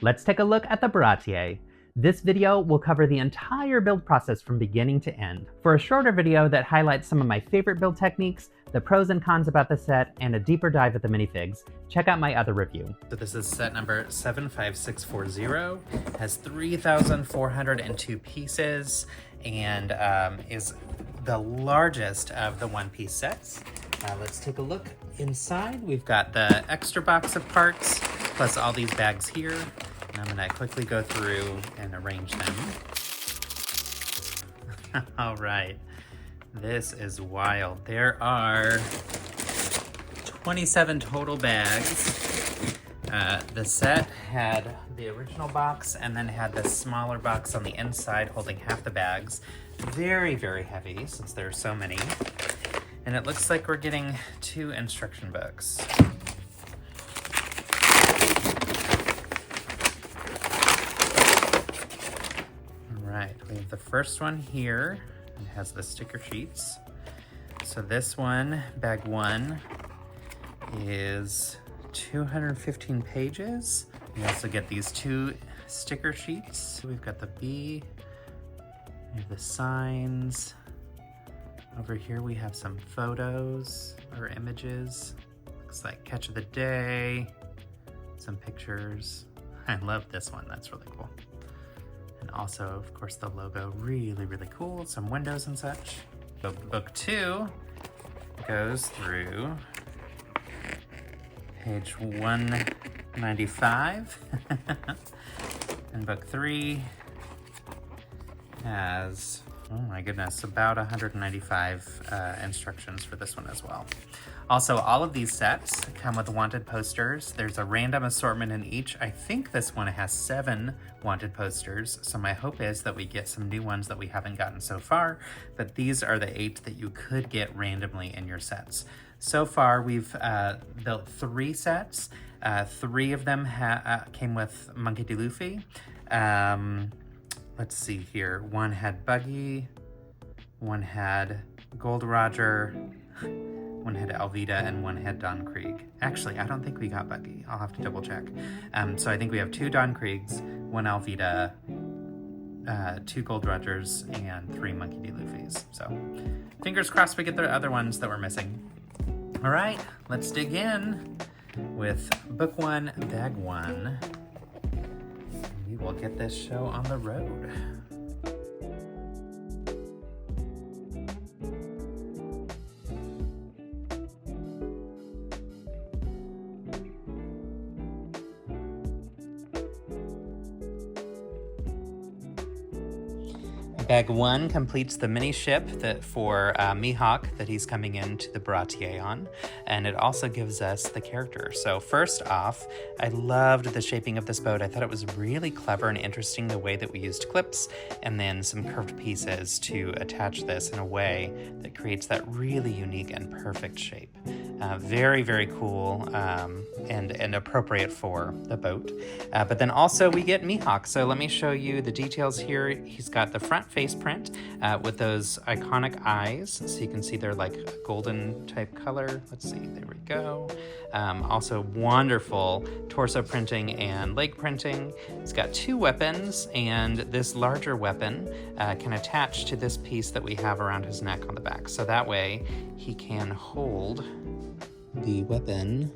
Let's take a look at the Baratie. This video will cover the entire build process from beginning to end. For a shorter video that highlights some of my favorite build techniques, the pros and cons about the set, and a deeper dive at the minifigs, check out my other review. So this is set number 75640, has 3,402 pieces, and is the largest of the one-piece sets. Let's take a look inside. We've got the extra box of parts, plus all these bags here. And I'm gonna quickly go through and arrange them. All right, this is wild. There are 27 total bags. The set had the original box and then had the smaller box on the inside holding half the bags. Very, very heavy since there are so many. And it looks like we're getting 2 instruction books. Alright, we have the first one here. It has the sticker sheets. So this one, bag 1, is 215 pages. We also get these 2 sticker sheets. We've got the bee, we have the signs. Over here we have some photos or images. Looks like catch of the day, some pictures. I love this one, that's really cool. And also, of course, the logo, really, really cool. Some windows and such. Book 2 goes through page 195. And book 3 has, oh my goodness, about 195 instructions for this one as well. Also, all of these sets come with wanted posters. There's a random assortment in each. I think this one has 7 wanted posters, so my hope is that we get some new ones that we haven't gotten so far, but these are the 8 that you could get randomly in your sets. So far, we've built 3 sets. 3 of them came with Monkey D. Luffy. Let's see here. One had Buggy, one had Gold Roger, one had Alvida, and one had Don Krieg. Actually, I don't think we got Buggy. I'll have to double check. So I think we have 2 Don Kriegs, 1 Alvida, 2 Gold Rogers, and 3 Monkey D. Luffys. So fingers crossed we get the other ones that we're missing. All right, let's dig in with book 1, bag 1. We will get this show on the road. Bag 1 completes the mini ship for Mihawk that he's coming into the Baratie on, and it also gives us the character. So first off, I loved the shaping of this boat. I thought it was really clever and interesting the way that we used clips and then some curved pieces to attach this in a way that creates that really unique and perfect shape. Very, very cool and appropriate for the boat. But then also we get Mihawk. So let me show you the details here. He's got the front face print with those iconic eyes. So you can see they're like a golden type color. Let's see, there we go. Also wonderful torso printing and leg printing. It's got 2 weapons, and this larger weapon can attach to this piece that we have around his neck on the back. So that way he can hold the weapon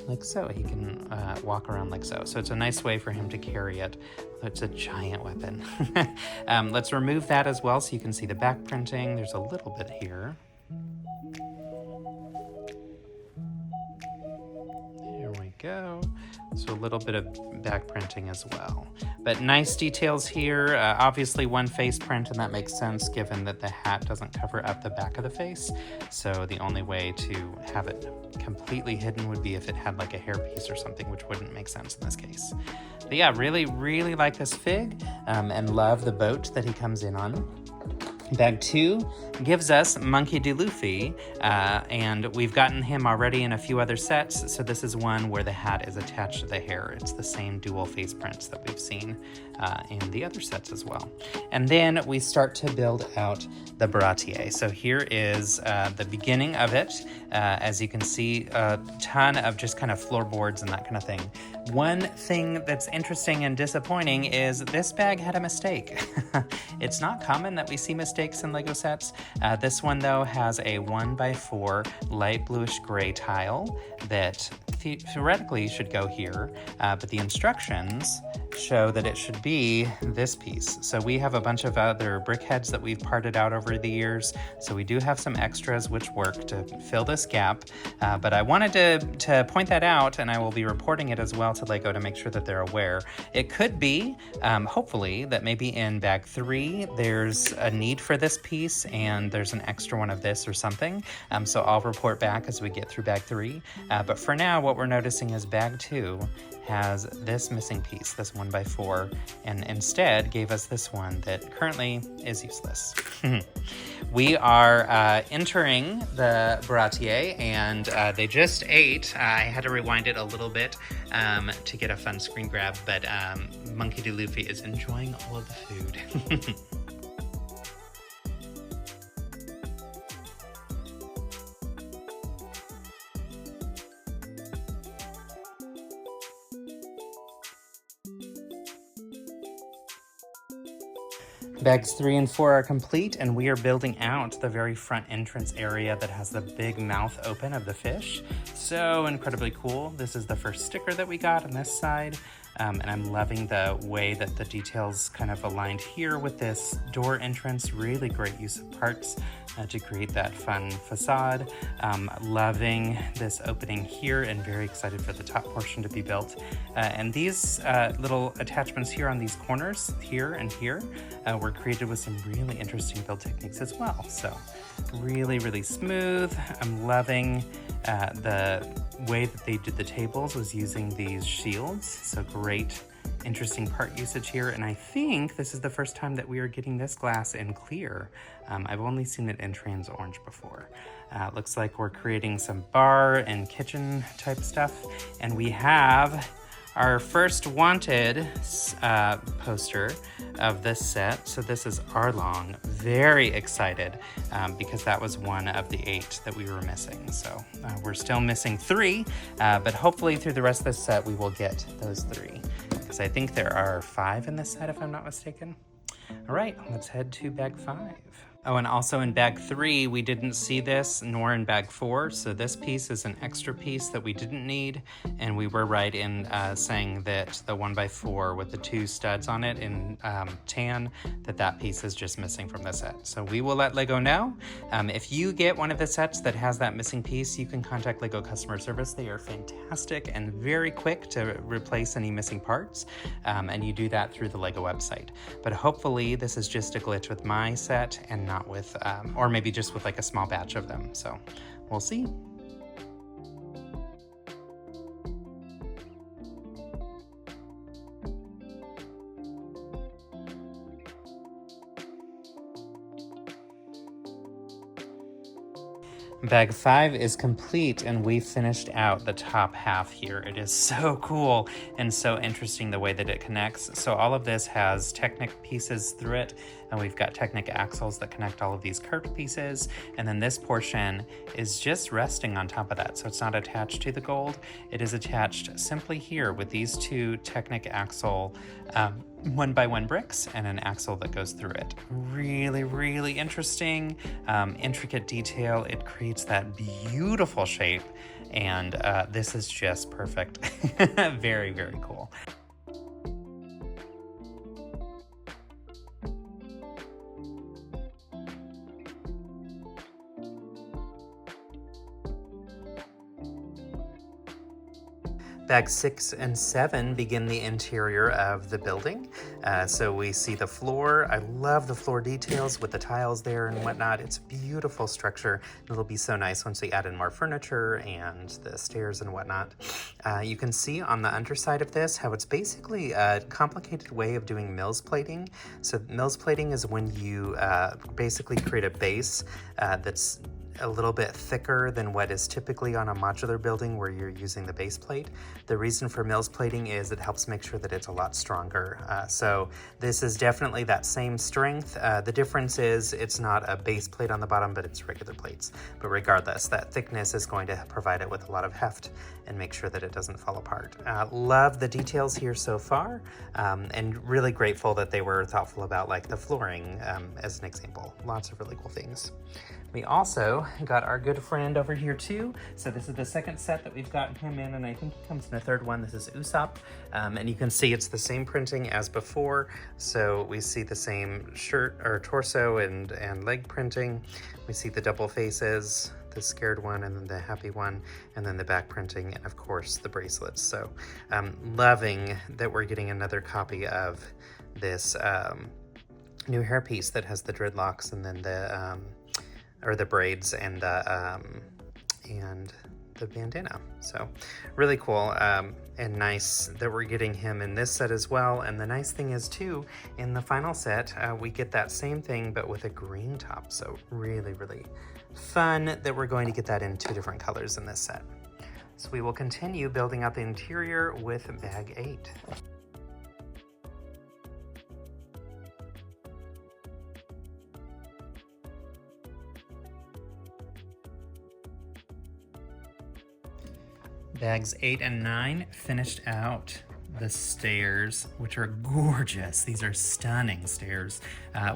like so. He can walk around like so. So it's a nice way for him to carry it. It's a giant weapon. Let's remove that as well so you can see the back printing. There's a little bit here. There we go. So a little bit of back printing as well. But nice details here. Obviously one face print, and that makes sense given that the hat doesn't cover up the back of the face. So the only way to have it completely hidden would be if it had like a hairpiece or something, which wouldn't make sense in this case. But yeah, really, really like this fig and love the boat that he comes in on. Bag 2 gives us Monkey D. Luffy, and we've gotten him already in a few other sets, so this is one where the hat is attached to the hair. It's the same dual face prints that we've seen in the other sets as well. And then we start to build out the Baratie. So here is the beginning of it. As you can see, a ton of just kind of floorboards and that kind of thing. One thing that's interesting and disappointing is this bag had a mistake. It's not common that we see mistakes in Lego sets. This one, though, has a 1x4 light bluish gray tile that theoretically should go here, but the instructions show that it should be this piece. So we have a bunch of other brick heads that we've parted out over the years, so we do have some extras which work to fill this gap, but I wanted to point that out, and I will be reporting it as well to Lego to make sure that they're aware. It could be, hopefully, that maybe in bag 3 there's a need for this piece and there's an extra one of this or something, so I'll report back as we get through bag 3, but for now what we're noticing is bag 2 has this missing piece, this 1x4, and instead gave us this one that currently is useless. We are entering the Baratie, and they just ate. I had to rewind it a little bit to get a fun screen grab, but Monkey D. Luffy is enjoying all of the food. Bags 3 and 4 are complete, and we are building out the very front entrance area that has the big mouth open of the fish. So incredibly cool. This is the first sticker that we got on this side, and I'm loving the way that the details kind of aligned here with this door entrance. Really great use of parts to create that fun facade. Loving this opening here and very excited for the top portion to be built. And these little attachments here on these corners, here and here, were created with some really interesting build techniques as well. So really, really smooth. I'm loving the way that they did the tables was using these shields. So great, interesting part usage here. And I think this is the first time that we are getting this glass in clear. I've only seen it in trans orange before. Looks like we're creating some bar and kitchen type stuff. And we have our first wanted poster of this set. So this is Arlong. Very excited because that was one of the 8 that we were missing. So we're still missing 3, but hopefully through the rest of this set we will get those 3. Because I think there are 5 in this set if I'm not mistaken. All right, let's head to bag 5. Oh, and also in bag 3, we didn't see this, nor in bag 4, so this piece is an extra piece that we didn't need, and we were right in saying that the 1x4 with the 2 studs on it in tan, that piece is just missing from the set. So we will let Lego know. If you get one of the sets that has that missing piece, you can contact Lego customer service. They are fantastic and very quick to replace any missing parts, and you do that through the Lego website. But hopefully this is just a glitch with my set and not with, or maybe just with like a small batch of them. So we'll see. Bag 5 is complete, and we finished out the top half here. It is so cool and so interesting the way that it connects. So all of this has Technic pieces through it, and we've got Technic axles that connect all of these curved pieces, and then this portion is just resting on top of that. So it's not attached to the gold. It is attached simply here with these 2 Technic axle 1x1 bricks and an axle that goes through it. Really, really interesting, intricate detail. It creates that beautiful shape, and this is just perfect. Very, very cool. Bags 6 and 7 begin the interior of the building. So we see the floor. I love the floor details with the tiles there and whatnot. It's a beautiful structure. It'll be so nice once we add in more furniture and the stairs and whatnot. You can see on the underside of this how it's basically a complicated way of doing mills plating. So mills plating is when you basically create a base that's a little bit thicker than what is typically on a modular building where you're using the base plate. The reason for Mills plating is it helps make sure that it's a lot stronger. So this is definitely that same strength. The difference is it's not a base plate on the bottom, but it's regular plates. But regardless, that thickness is going to provide it with a lot of heft and make sure that it doesn't fall apart. Love the details here so far, and really grateful that they were thoughtful about like the flooring as an example. Lots of really cool things. We also got our good friend over here too. So this is the second set that we've gotten him in, and I think he comes in the third one. This is Usopp, and you can see it's the same printing as before. So we see the same shirt or torso and leg printing. We see the double faces, the scared one and then the happy one, and then the back printing, and of course the bracelets. So loving that we're getting another copy of this new hairpiece that has the dreadlocks and then the braids and the bandana. So really cool, and nice that we're getting him in this set as well. And the nice thing is too, in the final set, we get that same thing but with a green top. So really, really fun that we're going to get that in 2 different colors in this set. So we will continue building out the interior with bag 8. Bags 8 and 9 finished out the stairs, which are gorgeous. These are stunning stairs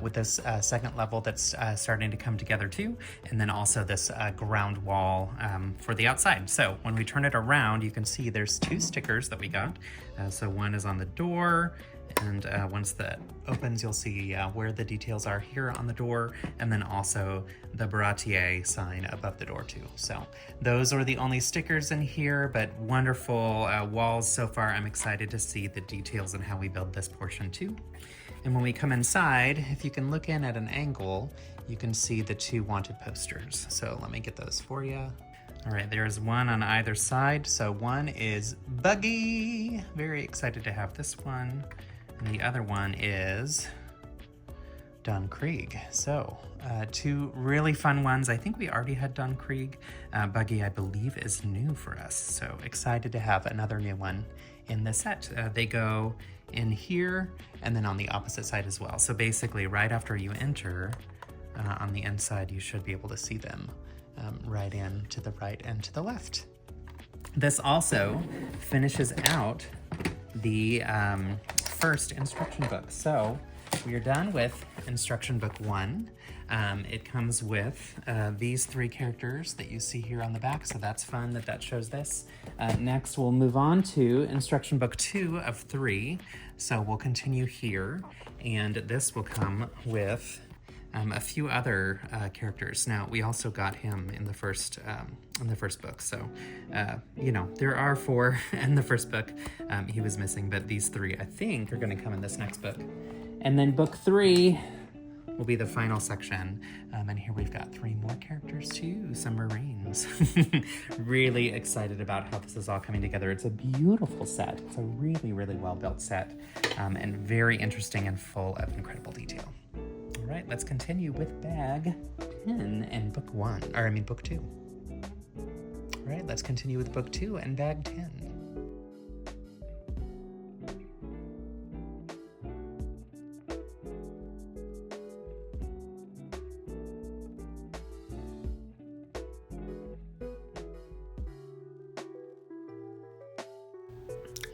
with this second level that's starting to come together too, and then also this ground wall for the outside. So when we turn it around, you can see there's 2 stickers that we got. So one is on the door, and once that opens, you'll see where the details are here on the door, and then also the Baratie sign above the door too. So those are the only stickers in here, but wonderful walls so far. I'm excited to see the details and how we build this portion too. And when we come inside, if you can look in at an angle, you can see the 2 wanted posters. So let me get those for you. All right, there's one on either side. So one is Buggy. Very excited to have this one. And the other one is Don Krieg. So 2 really fun ones. I think we already had Don Krieg. Buggy, I believe, is new for us. So excited to have another new one in the set. They go in here and then on the opposite side as well. So basically right after you enter on the inside, you should be able to see them right in to the right and to the left. This also finishes out the first instruction book. So we are done with instruction book 1. It comes with these 3 characters that you see here on the back, so that's fun that shows this. Next, we'll move on to instruction book 2 of 3. So we'll continue here, and this will come with a few other characters. Now, we also got him in the first book, so you know, there are 4 in the first book. He was missing, but these 3 I think are going to come in this next book. And then book 3 will be the final section, and here we've got 3 more characters too, some Marines. Really excited about how this is all coming together. It's a beautiful set. It's a really, really well built set, and very interesting and full of incredible detail. All right, let's continue with bag 10 and book 2. All right, let's continue with book 2 and bag 10.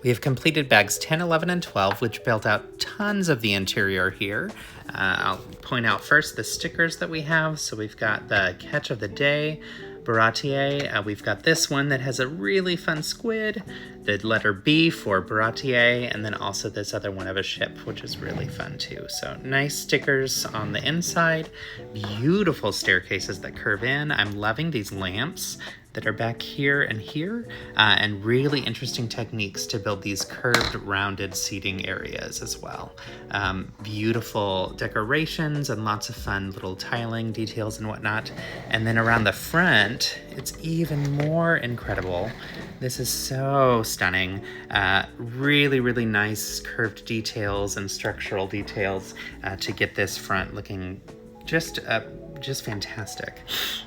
We have completed bags 10, 11, and 12, which built out tons of the interior here. I'll point out first the stickers that we have. So we've got the Catch of the Day, Baratie. We've got this one that has a really fun squid, the letter B for Baratie, and then also this other one of a ship, which is really fun too. So nice stickers on the inside, beautiful staircases that curve in. I'm loving these lamps that are back here, and really interesting techniques to build these curved, rounded seating areas as well. Beautiful decorations and lots of fun little tiling details and whatnot. And then around the front, it's even more incredible. This is so stunning. Really, really nice curved details and structural details to get this front looking just just fantastic,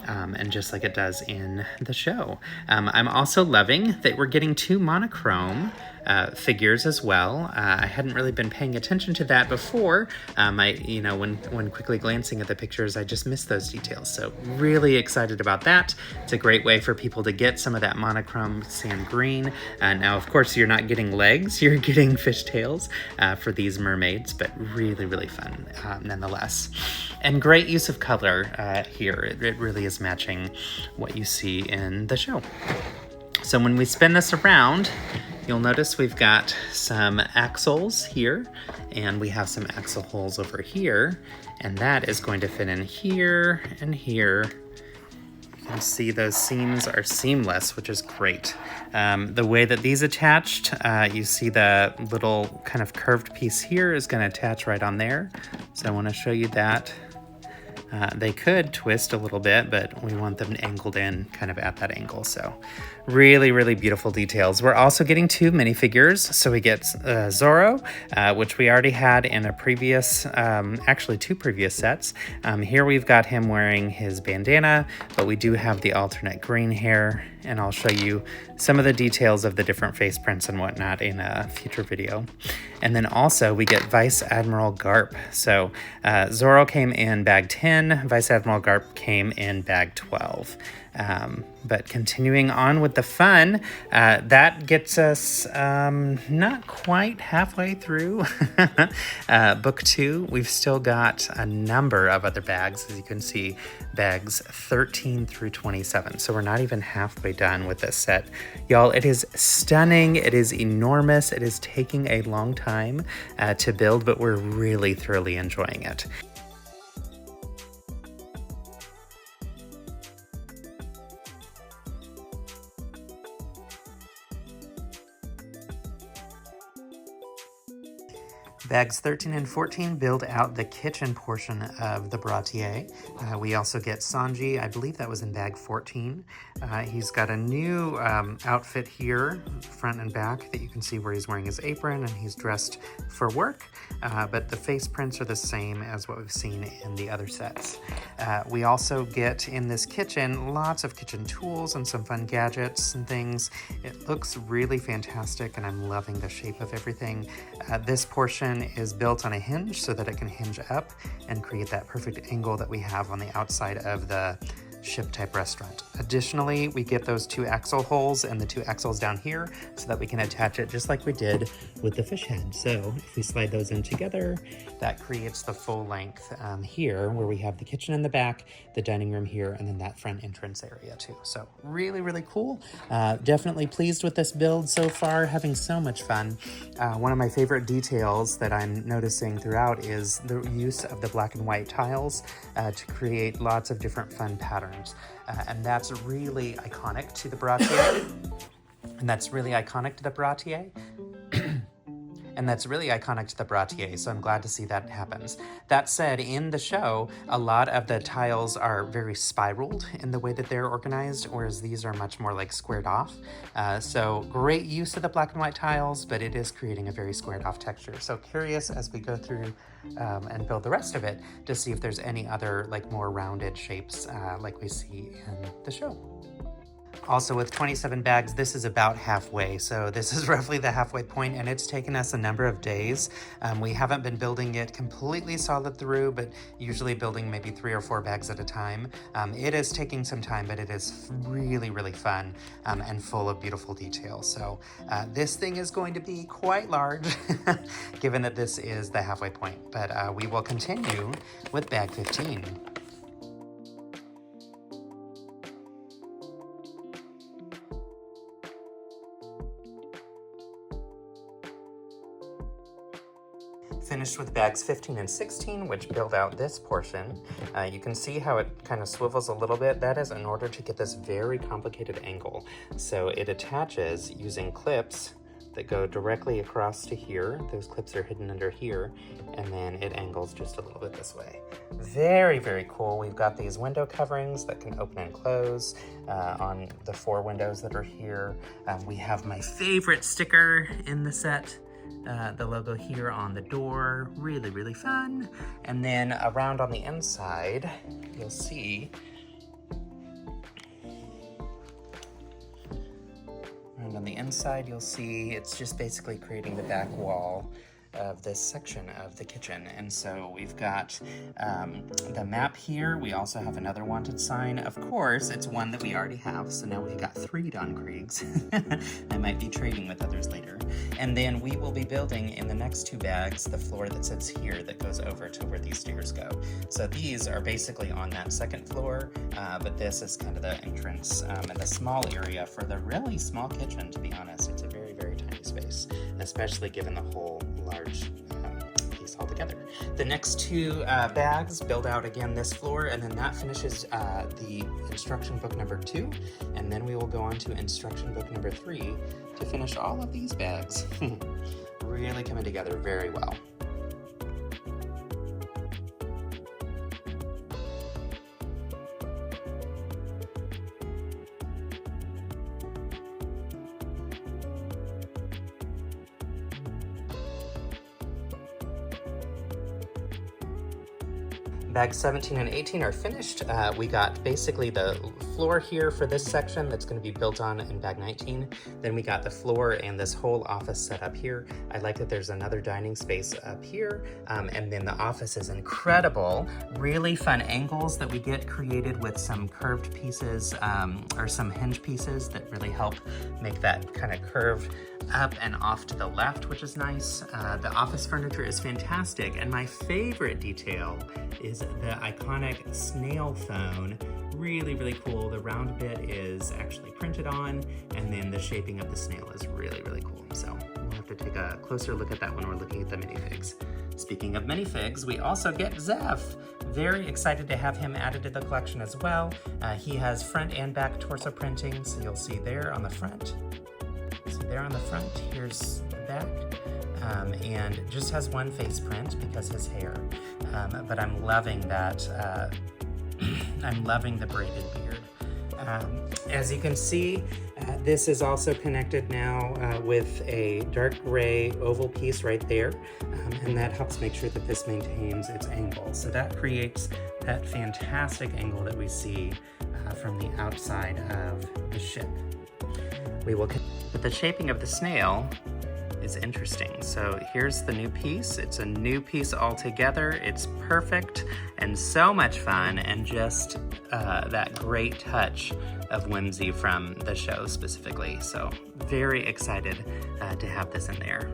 and just like it does in the show. I'm also loving that we're getting 2 monochrome figures as well. I hadn't really been paying attention to that before. When quickly glancing at the pictures, I just missed those details. So really excited about that. It's a great way for people to get some of that monochrome sand green. Now, of course, you're not getting legs, you're getting fishtails for these mermaids, but really, really fun nonetheless. And great use of color here. It really is matching what you see in the show. So when we spin this around, you'll notice we've got some axles here, and we have some axle holes over here, and that is going to fit in here and here. You can see those seams are seamless, which is great. The way that these attached, you see the little kind of curved piece here is going to attach right on there. So I want to show you that. They could twist a little bit, but we want them angled in kind of at that angle. So really, really beautiful details. We're also getting 2 minifigures. So we get Zoro, which we already had in a previous, actually 2 previous sets. Here we've got him wearing his bandana, but we do have the alternate green hair, and I'll show you some of the details of the different face prints and whatnot in a future video. And then also we get Vice Admiral Garp. So Zoro came in bag 10, Vice Admiral Garp came in bag 12. But continuing on with the fun, that gets us not quite halfway through book 2. We've still got a number of other bags, as you can see, bags 13 through 27. So we're not even halfway done with this set. Y'all, it is stunning. It is enormous. It is taking a long time to build, but we're really thoroughly enjoying it. Bags 13 and 14 build out the kitchen portion of the Baratie. We also get Sanji, I believe that was in bag 14. He's got a new outfit here, front and back, that you can see where he's wearing his apron and he's dressed for work, but the face prints are the same as what we've seen in the other sets. We also get in this kitchen lots of kitchen tools and some fun gadgets and things. It looks really fantastic, and I'm loving the shape of everything. This portion is built on a hinge so that it can hinge up and create that perfect angle that we have on the outside of the ship type restaurant. Additionally, we get those 2 axle holes and the 2 axles down here so that we can attach it just like we did with the fish head. So if we slide those in together, that creates the full length here, where we have the kitchen in the back, the dining room here, and then that front entrance area too. So really, really cool. Definitely pleased with this build so far, having so much fun. One of my favorite details that I'm noticing throughout is the use of the black and white tiles to create lots of different fun patterns. And that's really iconic to the Baratie. So I'm glad to see that happens. That said, in the show, a lot of the tiles are very spiraled in the way that they're organized, whereas these are much more like squared off. So great use of the black and white tiles, but it is creating a very squared off texture. So curious as we go through and build the rest of it to see if there's any other like more rounded shapes like we see in the show. Also, with 27 bags, this is about halfway. So this is roughly the halfway point, and it's taken us a number of days. We haven't been building it completely solid through, but usually building maybe 3 or 4 bags at a time. It is taking some time, but it is really, really fun and full of beautiful details. So this thing is going to be quite large, given that this is the halfway point. But we will continue with bag 15. Finished with bags 15 and 16, which build out this portion. You can see how it kind of swivels a little bit. That is in order to get this very complicated angle. So it attaches using clips that go directly across to here. Those clips are hidden under here, and then it angles just a little bit this way. Very, very cool. We've got these window coverings that can open and close on the 4 windows that are here. We have my favorite sticker in the set. the logo here on the door, really, really fun. And then around on the inside, you'll see, it's just basically creating the back wall of this section of the kitchen. And so we've got the map here. We also have another wanted sign. Of course, it's one that we already have, so now we've got 3 Don Kriegs. I might be trading with others later. And then we will be building in the next 2 bags the floor that sits here that goes over to where these stairs go. So these are basically on that 2nd floor, but this is kind of the entrance and the small area for the really small kitchen, to be honest. It's a very, very tiny space, especially given the whole large piece altogether. The next 2 bags build out again this floor, and then that finishes the instruction book number 2, and then we will go on to instruction book number 3 to finish all of these bags. Really coming together very well. Bags 17 and 18 are finished. We got basically the floor here for this section that's going to be built on in bag 19. Then we got the floor and this whole office set up here. I like that there's another dining space up here. And then the office is incredible. Really fun angles that we get created with some curved pieces or some hinge pieces that really help make that kind of curve up and off to the left, which is nice. The office furniture is fantastic, and my favorite detail is the iconic snail phone. Really, really cool. The round bit is actually printed on, and then the shaping of the snail is really, really cool. So we'll have to take a closer look at that when we're looking at the minifigs. Speaking of minifigs, we also get Zeff. Very excited to have him added to the collection as well. He has front and back torso printing, so you'll see there on the front. So there on the front, here's the back, and just has one face print because his hair. But I'm loving that. I'm loving the braided beard. As you can see, this is also connected now with a dark gray oval piece right there, and that helps make sure that this maintains its angle. So that creates that fantastic angle that we see from the outside of the ship. But the shaping of the snail is interesting. So here's the new piece. It's a new piece altogether. It's perfect and so much fun, and just that great touch of whimsy from the show specifically. So very excited to have this in there.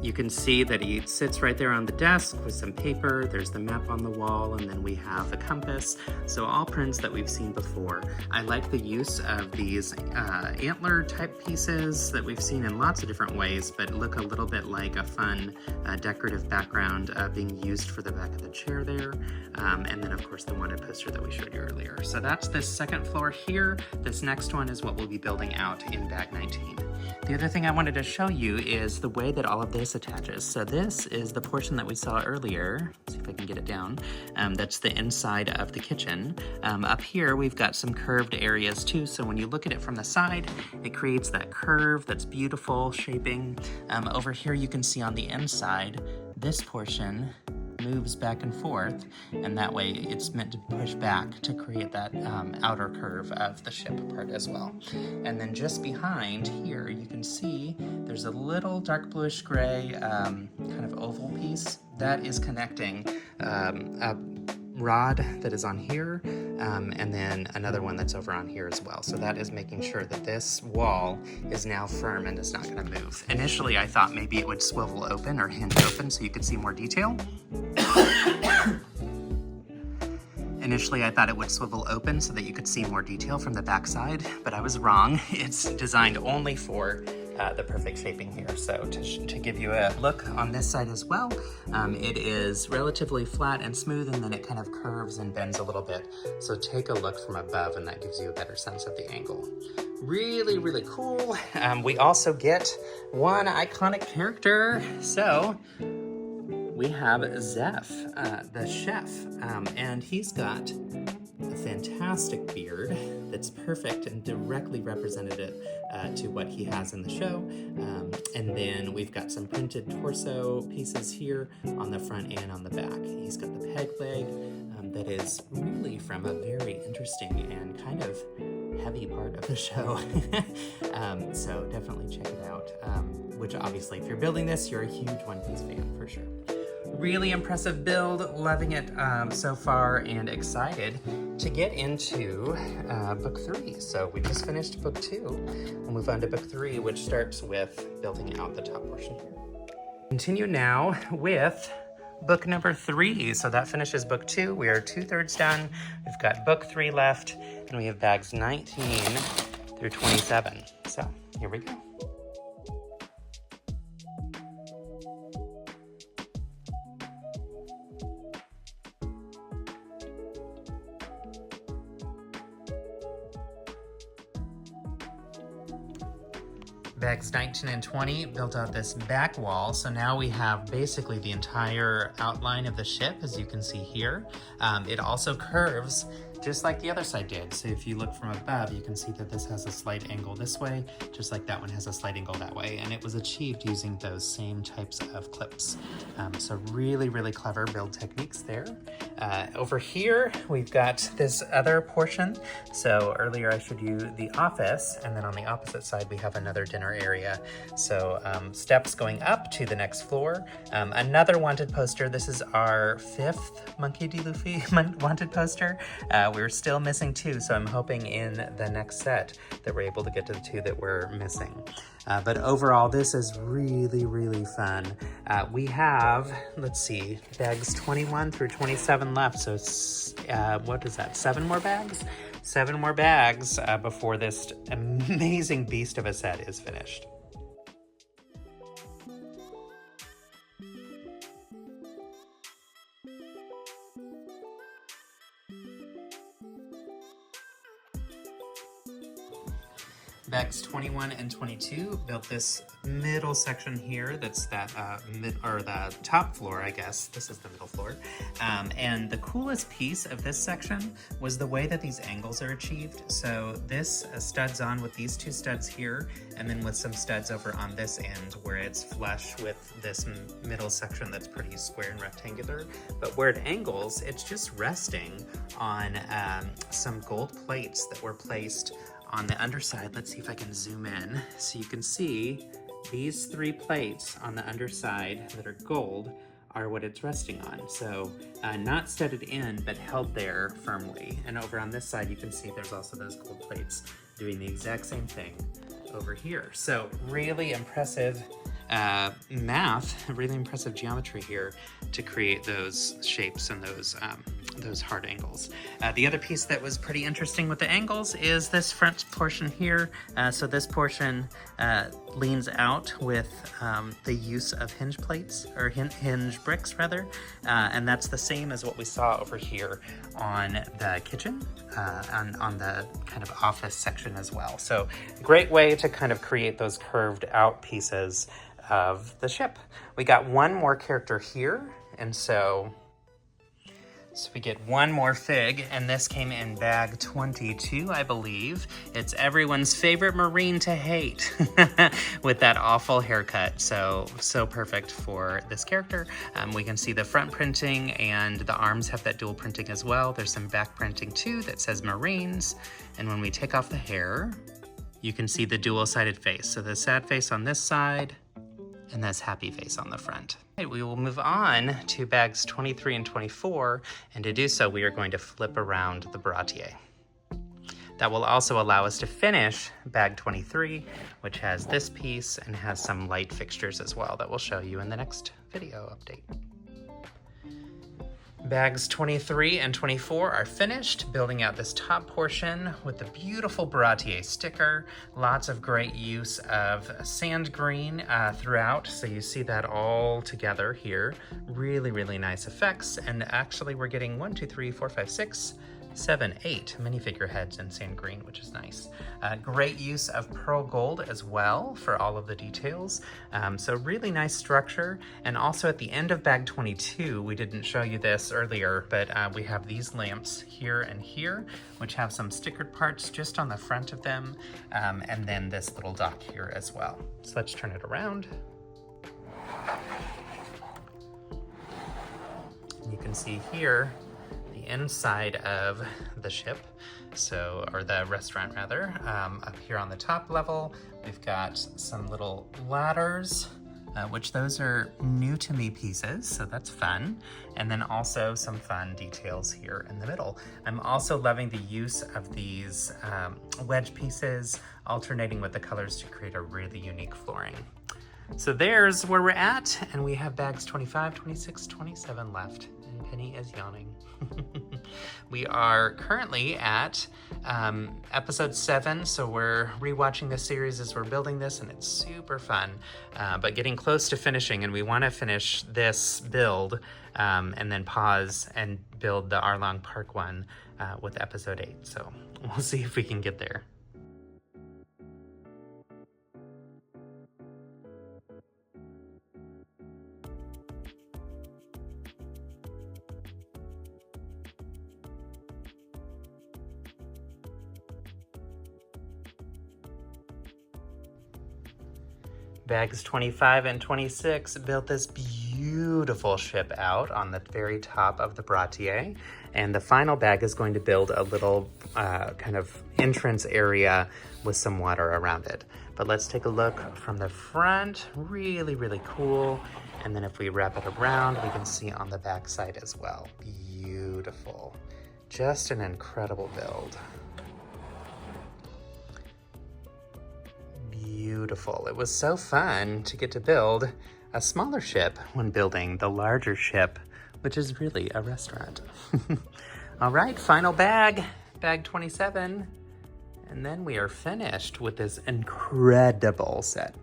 You can see that he sits right there on the desk with some paper. There's the map on the wall, and then we have a compass. So all prints that we've seen before. I like the use of these antler type pieces that we've seen in lots of different ways, but look a little bit like a fun decorative background being used for the back of the chair there. And then of course the wanted poster that we showed you earlier. So that's this 2nd floor here. This next one is what we'll be building out in bag 19. The other thing I wanted to show you is the way that all of this attaches. So this is the portion that we saw earlier. Let's see if I can get it down. That's the inside of the kitchen. Up here, we've got some curved areas too. So when you look at it from the side, it creates that curve that's beautiful shaping. Over here, you can see on the inside, this portion moves back and forth, and that way it's meant to push back to create that outer curve of the ship part as well. And then just behind here, you can see there's a little dark bluish gray kind of oval piece that is connecting a rod that is on here, and then another one that's over on here as well. So that is making sure that this wall is now firm and is not going to move. Initially, I thought maybe it would swivel open or hinge open so you could see more detail. Initially, I thought it would swivel open so that you could see more detail from the backside, but I was wrong. It's designed only for the perfect shaping here. So to give you a look on this side as well, it is relatively flat and smooth, and then it kind of curves and bends a little bit. So take a look from above, and that gives you a better sense of the angle. Really, really cool. We also get one iconic character. So we have Zeff, the chef, and he's got a fantastic beard that's perfect and directly representative to what he has in the show. And then we've got some printed torso pieces here on the front and on the back. He's got the peg leg that is really from a very interesting and kind of heavy part of the show. So definitely check it out. Which obviously, if you're building this, you're a huge One Piece fan for sure. Really impressive build, loving it so far, and excited to get into book 3. So we just finished book 2. We'll move on to book 3, which starts with building out the top portion here. Continue now with book number 3. So that finishes book 2. We are 2/3 done. We've got book 3 left, and we have bags 19 through 27. So here we go. Bags 19 and 20 built out this back wall, so now we have basically the entire outline of the ship, as you can see here. It also curves just like the other side did. So if you look from above, you can see that this has a slight angle this way, just like that one has a slight angle that way. And it was achieved using those same types of clips. So really, really clever build techniques there. Over here, we've got this other portion. So earlier I showed you the office, and then on the opposite side, we have another dinner area. So steps going up to the next floor. Another wanted poster. This is our 5th Monkey D. Luffy wanted poster. We're still missing 2, so I'm hoping in the next set that we're able to get to the 2 that we're missing. But overall, this is really, really fun. We have, let's see, bags 21 through 27 left. So what is that, 7 more bags? 7 more bags before this amazing beast of a set is finished. Bags 21 and 22 built this middle section here. That's that the top floor, I guess. This is the middle floor. And the coolest piece of this section was the way that these angles are achieved. So this studs on with these 2 studs here, and then with some studs over on this end where it's flush with this middle section that's pretty square and rectangular. But where it angles, it's just resting on some gold plates that were placed on the underside. Let's see if I can zoom in. So you can see these 3 plates on the underside that are gold are what it's resting on. So not studded in, but held there firmly. And over on this side, you can see there's also those gold plates doing the exact same thing over here. So really impressive math, really impressive geometry here to create those shapes and those hard angles. The other piece that was pretty interesting with the angles is this front portion here. So this portion leans out with the use of hinge plates, or hinge bricks rather, and that's the same as what we saw over here on the kitchen, on the kind of office section as well. So great way to kind of create those curved out pieces of the ship. We got one more character here, and so we get one more fig, and this came in bag 22, I believe. It's everyone's favorite Marine to hate with that awful haircut. So perfect for this character. We can see the front printing, and the arms have that dual printing as well. There's some back printing too that says Marines. And when we take off the hair, you can see the dual-sided face. So the sad face on this side, and this happy face on the front. Okay, we will move on to bags 23 and 24, and to do so, we are going to flip around the Baratie. That will also allow us to finish bag 23, which has this piece and has some light fixtures as well that we'll show you in the next video update. Bags 23 and 24 are finished, building out this top portion with the beautiful Baratie sticker. Lots of great use of sand green throughout, so you see that all together here. Really, really nice effects, and actually we're getting 1, 2, 3, 4, 5, 6 7, 8 minifigure heads in sand green, which is nice. Great use of pearl gold as well for all of the details. So really nice structure. And also at the end of bag 22, we didn't show you this earlier, but we have these lamps here and here, which have some stickered parts just on the front of them. And then this little dock here as well. So let's turn it around. You can see here the inside of the ship, or the restaurant rather. Up here on the top level, we've got some little ladders, which those are new to me pieces, so that's fun. And then also some fun details here in the middle. I'm also loving the use of these wedge pieces, alternating with the colors to create a really unique flooring. So there's where we're at, and we have bags 25, 26, 27 left, and Penny is yawning. We are currently at episode 7, so we're rewatching this series as we're building this, and it's super fun, but getting close to finishing, and we want to finish this build and then pause and build the Arlong Park one with episode 8, so we'll see if we can get there. Bags 25 and 26 built this beautiful ship out on the very top of the Baratie, and the final bag is going to build a little kind of entrance area with some water around it. But let's take a look from the front. Really, really cool. And then if we wrap it around, we can see on the back side as well. Beautiful. Just an incredible build. Beautiful. It was so fun to get to build a smaller ship when building the larger ship, which is really a restaurant. All right, final bag, bag 27. And then we are finished with this incredible set.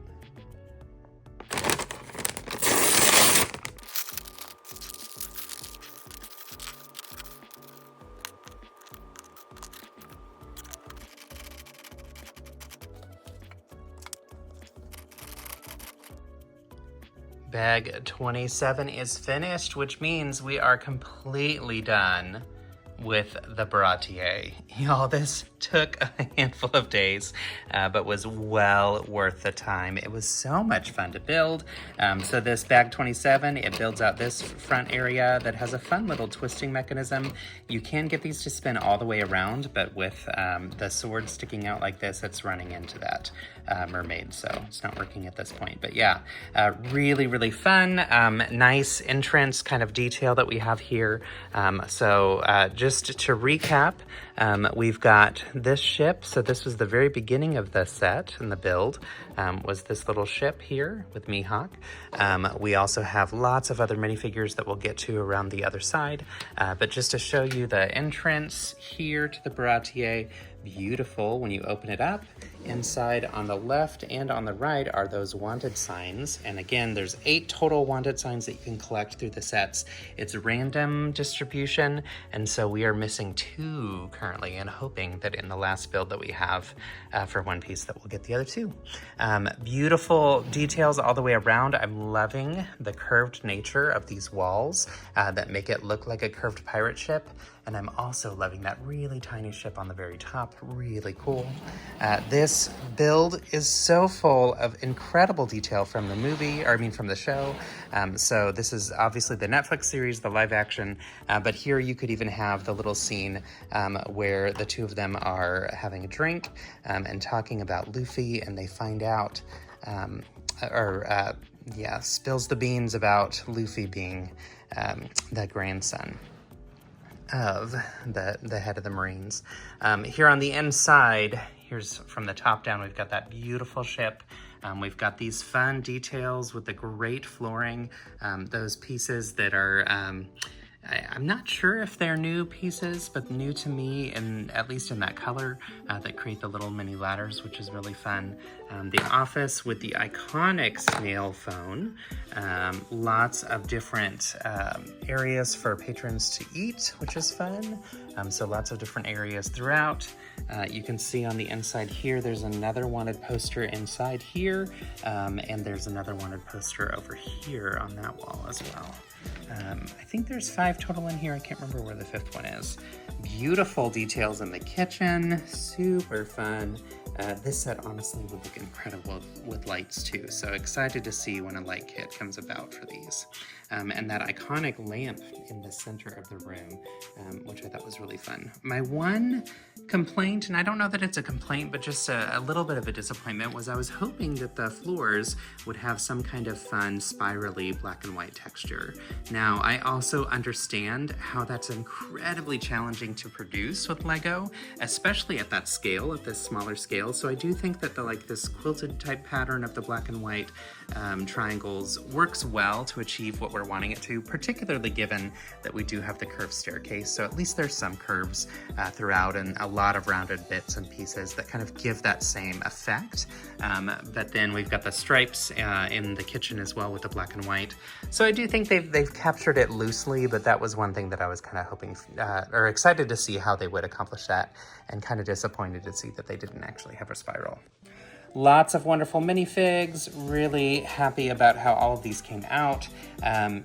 Bag 27 is finished, which means we are completely done with the Baratie. Y'all, this took a handful of days, but was well worth the time. It was so much fun to build. So this bag 27, it builds out this front area that has a fun little twisting mechanism. You can get these to spin all the way around, but with the sword sticking out like this, it's running into that mermaid, so it's not working at this point. But yeah, really, really fun. Nice entrance kind of detail that we have here. Just to recap, we've got this ship. So this was the very beginning of the set and the build, was this little ship here with Mihawk. We also have lots of other minifigures that we'll get to around the other side. But just to show you the entrance here to the Baratie, beautiful when you open it up. Inside on the left and on the right are those wanted signs. And again, there's 8 total wanted signs that you can collect through the sets. It's random distribution, and so we are missing 2 currently, and hoping that in the last build that we have for One Piece that we'll get the other 2. Beautiful details all the way around. I'm loving the curved nature of these walls that make it look like a curved pirate ship. And I'm also loving that really tiny ship on the very top. Really cool. This build is so full of incredible detail from the show. So this is obviously the Netflix series, the live action, but here you could even have the little scene where the 2 of them are having a drink and talking about Luffy, and they find out, spills the beans about Luffy being the grandson of the head of the Marines. Here on the inside, here's from the top down, we've got that beautiful ship. We've got these fun details with the great flooring, those pieces that are, I'm not sure if they're new pieces, but new to me, and at least in that color, that create the little mini ladders, which is really fun. The office with the iconic snail phone. Lots of different areas for patrons to eat, which is fun. So lots of different areas throughout. You can see on the inside here, there's another wanted poster inside here, and there's another wanted poster over here on that wall as well. I think there's 5 total in here. I can't remember where the 5th one is. Beautiful details in the kitchen, super fun. This set honestly would look incredible with lights too, so excited to see when a light kit comes about for these. And that iconic lamp in the center of the room, which I thought was really fun. My one complaint, and I don't know that it's a complaint, but just a little bit of a disappointment, was I was hoping that the floors would have some kind of fun spirally black and white texture. Now, I also understand how that's incredibly challenging to produce with Lego, especially at that scale, at this smaller scale. So I do think that this quilted type pattern of the black and white triangles works well to achieve what we're wanting it to, particularly given that we do have the curved staircase. So at least there's some curves throughout and a lot of rounded bits and pieces that kind of give that same effect. But then we've got the stripes in the kitchen as well with the black and white. So I do think they've captured it loosely, but that was one thing that I was kind of hoping or excited to see how they would accomplish that, and kind of disappointed to see that they didn't actually have a spiral. Lots of wonderful minifigs, really happy about how all of these came out.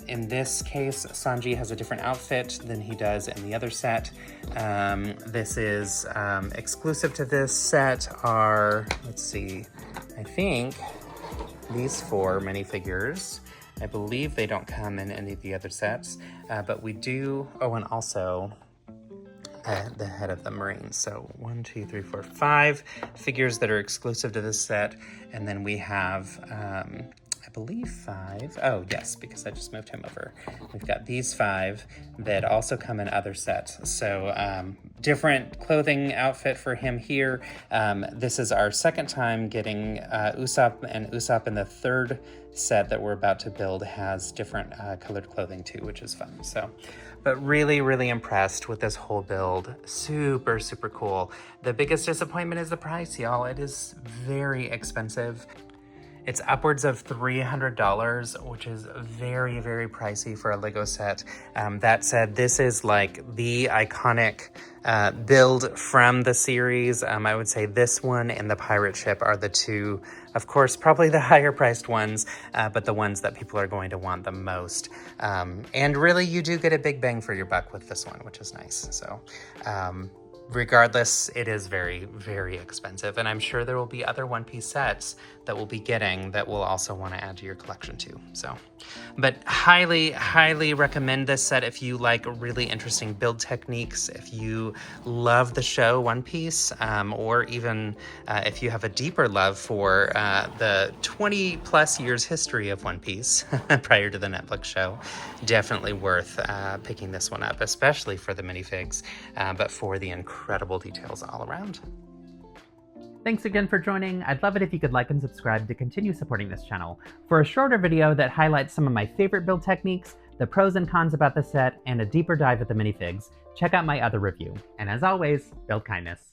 In this case, Sanji has a different outfit than he does in the other set. This is exclusive to this set are, let's see, I think these 4 minifigures. I believe they don't come in any of the other sets, but we do, oh, and also the head of the Marines. So 1, 2, 3, 4, 5 figures that are exclusive to this set. And then we have, I believe 5. Oh, yes, because I just moved him over. We've got these 5 that also come in other sets. So different clothing outfit for him here. This is our second time getting Usopp, and Usopp in the 3rd set that we're about to build has different colored clothing too, which is fun. So, but really, really impressed with this whole build. Super, super cool. The biggest disappointment is the price, y'all. It is very expensive. It's upwards of $300, which is very, very pricey for a Lego set. That said, this is like the iconic build from the series. I would say this one and the pirate ship are the 2, of course, probably the higher priced ones, but the ones that people are going to want the most. And really, you do get a big bang for your buck with this one, which is nice. So, regardless, it is very, very expensive, and I'm sure there will be other One Piece sets that we'll be getting that we'll also want to add to your collection too. So, but highly, highly recommend this set if you like really interesting build techniques, if you love the show One Piece, or even if you have a deeper love for the 20 plus years history of One Piece prior to the Netflix show. Definitely worth picking this one up, especially for the minifigs, but for the incredible details all around. Thanks again for joining. I'd love it if you could like and subscribe to continue supporting this channel. For a shorter video that highlights some of my favorite build techniques, the pros and cons about the set, and a deeper dive at the minifigs, check out my other review. And as always, build kindness.